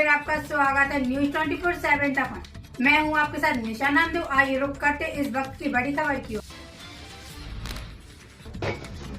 फिर आपका स्वागत है न्यूज 24/7 पर। मैं हूं आपके साथ निशा नंदू। आइए रुक करते इस वक्त की बड़ी खबर की ओर।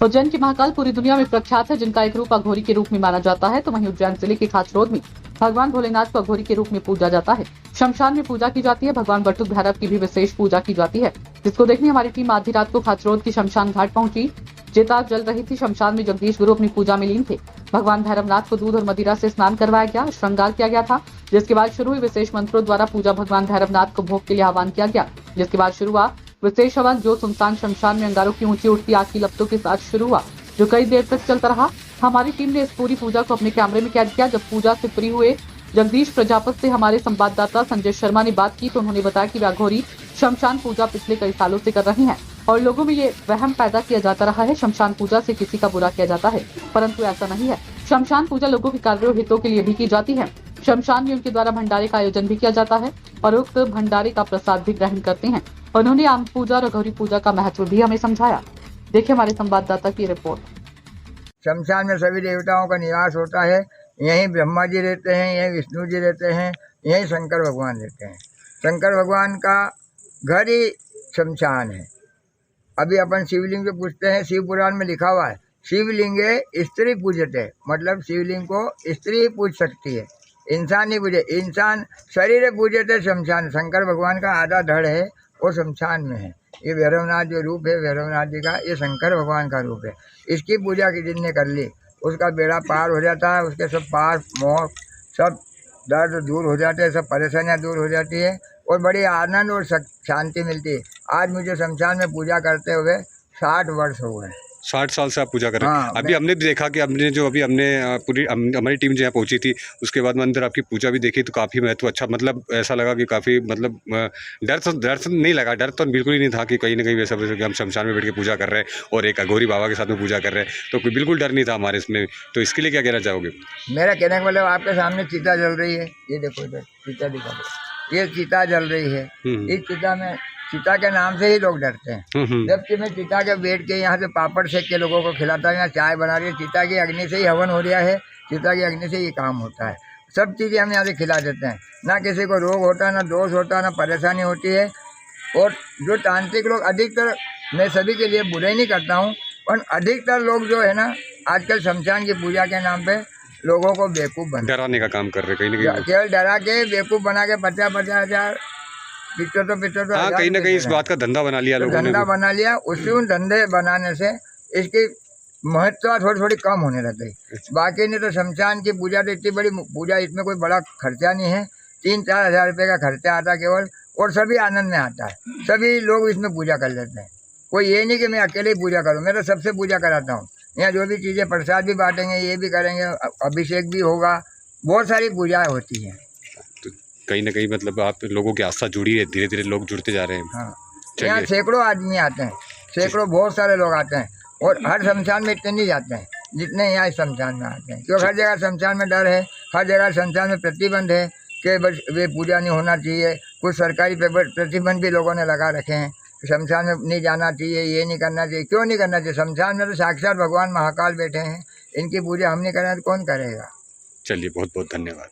उज्जैन के महाकाल पूरी दुनिया में प्रख्यात है, जिनका एक रूप अघोरी के रूप में माना जाता है। तो वहीं उज्जैन जिले के खाचरोड में भगवान भोलेनाथ को अघोरी के रूप में पूजा जाता है। शमशान में पूजा की जाती है। भगवान बटुक भैरव की भी विशेष पूजा की जाती है, जिसको देखने हमारी टीम आधी रात को खाचरोड की शमशान घाट पहुंची। चिता जल रही थी। शमशान में जगदीश गुरु अपनी पूजा में लीन थे। भगवान भैरवनाथ को दूध और मदिरा से स्नान करवाया गया, श्रृंगार किया गया था, जिसके बाद शुरू हुई विशेष मंत्रों द्वारा पूजा। भगवान भैरवनाथ को भोग के लिए आह्वान किया गया, जिसके बाद शुरू हुआ विशेष हवन, जो सुनसान शमशान में अंगारों की ऊंची उठती आग की लपटों के साथ शुरू हुआ, जो कई देर तक चलता रहा। हमारी टीम ने इस पूरी पूजा को अपने कैमरे में कैद किया। जब पूजा से फ्री हुए जगदीश प्रजापत से हमारे संवाददाता संजय शर्मा ने बात की, तो उन्होंने बताया कि वे अघोरी शमशान पूजा पिछले कई सालों से कर रही हैं और लोगों में ये वहम पैदा किया जाता रहा है शमशान पूजा से किसी का बुरा किया जाता है, परंतु ऐसा नहीं है। शमशान पूजा लोगों के कार्यों और हितों के लिए भी की जाती है। शमशान में उनके द्वारा भंडारे का आयोजन भी किया जाता है और उक्त भंडारे का प्रसाद भी ग्रहण करते हैं। उन्होंने आम पूजा और अघोरी पूजा का महत्व भी हमें समझाया। देखिए हमारे संवाददाता की रिपोर्ट। शमशान में सभी देवताओं का निवास होता है। यहीं ब्रह्मा जी रहते हैं, यहीं विष्णु जी रहते हैं, यहीं शंकर भगवान रहते हैं। शंकर भगवान का घर ही शमशान है। अभी अपन शिवलिंग को पूछते हैं, शिव पुराण में लिखा हुआ है शिवलिंगे स्त्री पूजते, मतलब शिवलिंग को स्त्री ही पूज सकती है, इंसान नहीं पूजे। इंसान शरीर पूजते शमशान। शंकर भगवान का आधा धड़ है वो शमशान में है। ये भैरवनाथ जो रूप है भैरवनाथ जी का, ये शंकर भगवान का रूप है। इसकी पूजा की जिनने कर ली उसका बेड़ा पार हो जाता है। उसके सब पार मोह सब दर्द दूर हो जाते हैं, सब परेशानियाँ दूर हो जाती है और बड़ी आनंद और शांति मिलती है। आज मुझे शमशान में पूजा करते हुए 60 वर्ष हो गए। 60 साल से आप पूजा कर रहे हैं। हाँ, अभी हमने भी देखा कि हमने पूरी हमारी टीम जो यहाँ पहुंची थी, उसके बाद में अंदर आपकी पूजा भी देखी तो काफ़ी महत्व अच्छा, मतलब ऐसा लगा कि काफ़ी मतलब डर तो नहीं लगा। डर तो बिल्कुल ही नहीं था कि कहीं ना कहीं ऐसा कि हम शमशान में बैठ के पूजा कर रहे हैं और एक अघोरी बाबा के साथ में पूजा कर रहे हैं, तो कोई बिल्कुल डर नहीं था हमारे इसमें। तो इसके लिए क्या कहना चाहोगे? मेरा कहने का मतलब आपके सामने चिता जल रही है, ये देखो इधर चिता दिखा दो, ये चिता जल रही है। इस चिता में, चिता के नाम से ही लोग डरते हैं। जबकि मैं चिता के बैठ के यहाँ से पापड़ सेक के लोगों को खिलाता हूँ, यहाँ चाय बना रही है, चिता की अग्नि से ही हवन हो रहा है, चिता की अग्नि से ये काम होता है। सब चीज़ें हम यहाँ से खिला देते हैं। ना किसी को रोग होता है, ना दोष होता है, ना परेशानी होती है। और जो तांत्रिक लोग अधिकतर, मैं सभी के लिए बुराई नहीं करता हूँ, पर अधिकतर लोग जो है ना आजकल शमशान की पूजा के नाम पे लोगों को बेवकूफ़ डराने का काम कर रहे कहीं ना कहीं, केवल डरा के बेवकूफ़ बना के 50-50 हज़ार पिछहत्तर हाँ, कहीं ना कहीं इस बात का धंधा बना लिया लोगों ने। धंधा बना लिया। उसी धंधे बनाने से इसकी महत्व थोड़ी कम होने लग गई। बाकी नहीं तो शमशान की पूजा तो इतनी बड़ी पूजा, इसमें कोई बड़ा खर्चा नहीं है। 3-4 हज़ार रुपये का खर्चा आता केवल, और सभी आनंद में आता है। सभी लोग इसमें पूजा कर लेते हैं। कोई ये नहीं कि मैं अकेले ही पूजा करूँ, मैं तो सबसे पूजा कराता हूँ। यहाँ जो भी चीज़ें प्रसाद भी बांटेंगे, ये भी करेंगे, अभिषेक भी होगा, बहुत सारी पूजाएँ होती हैं। कहीं ना कहीं मतलब आप लोगों की आस्था जुड़ी है, धीरे धीरे लोग जुड़ते जा रहे हैं। हाँ, यहाँ सैकड़ों आदमी आते हैं, सैकड़ों बहुत सारे लोग आते हैं, और हर शमशान में इतने नहीं जाते हैं जितने यहाँ इस शमशान में आते हैं। क्योंकि हर जगह शमशान में डर है, हर जगह शमशान में प्रतिबंध है कि बस वे पूजा नहीं होना चाहिए। कुछ सरकारी प्रतिबंध भी लोगों ने लगा रखे हैं, शमशान में नहीं जाना चाहिए, ये नहीं करना चाहिए। क्यों नहीं करना चाहिए? शमशान में तो साक्षात भगवान महाकाल बैठे हैं, इनकी पूजा हम नहीं करें तो कौन करेगा? चलिए, बहुत बहुत धन्यवाद।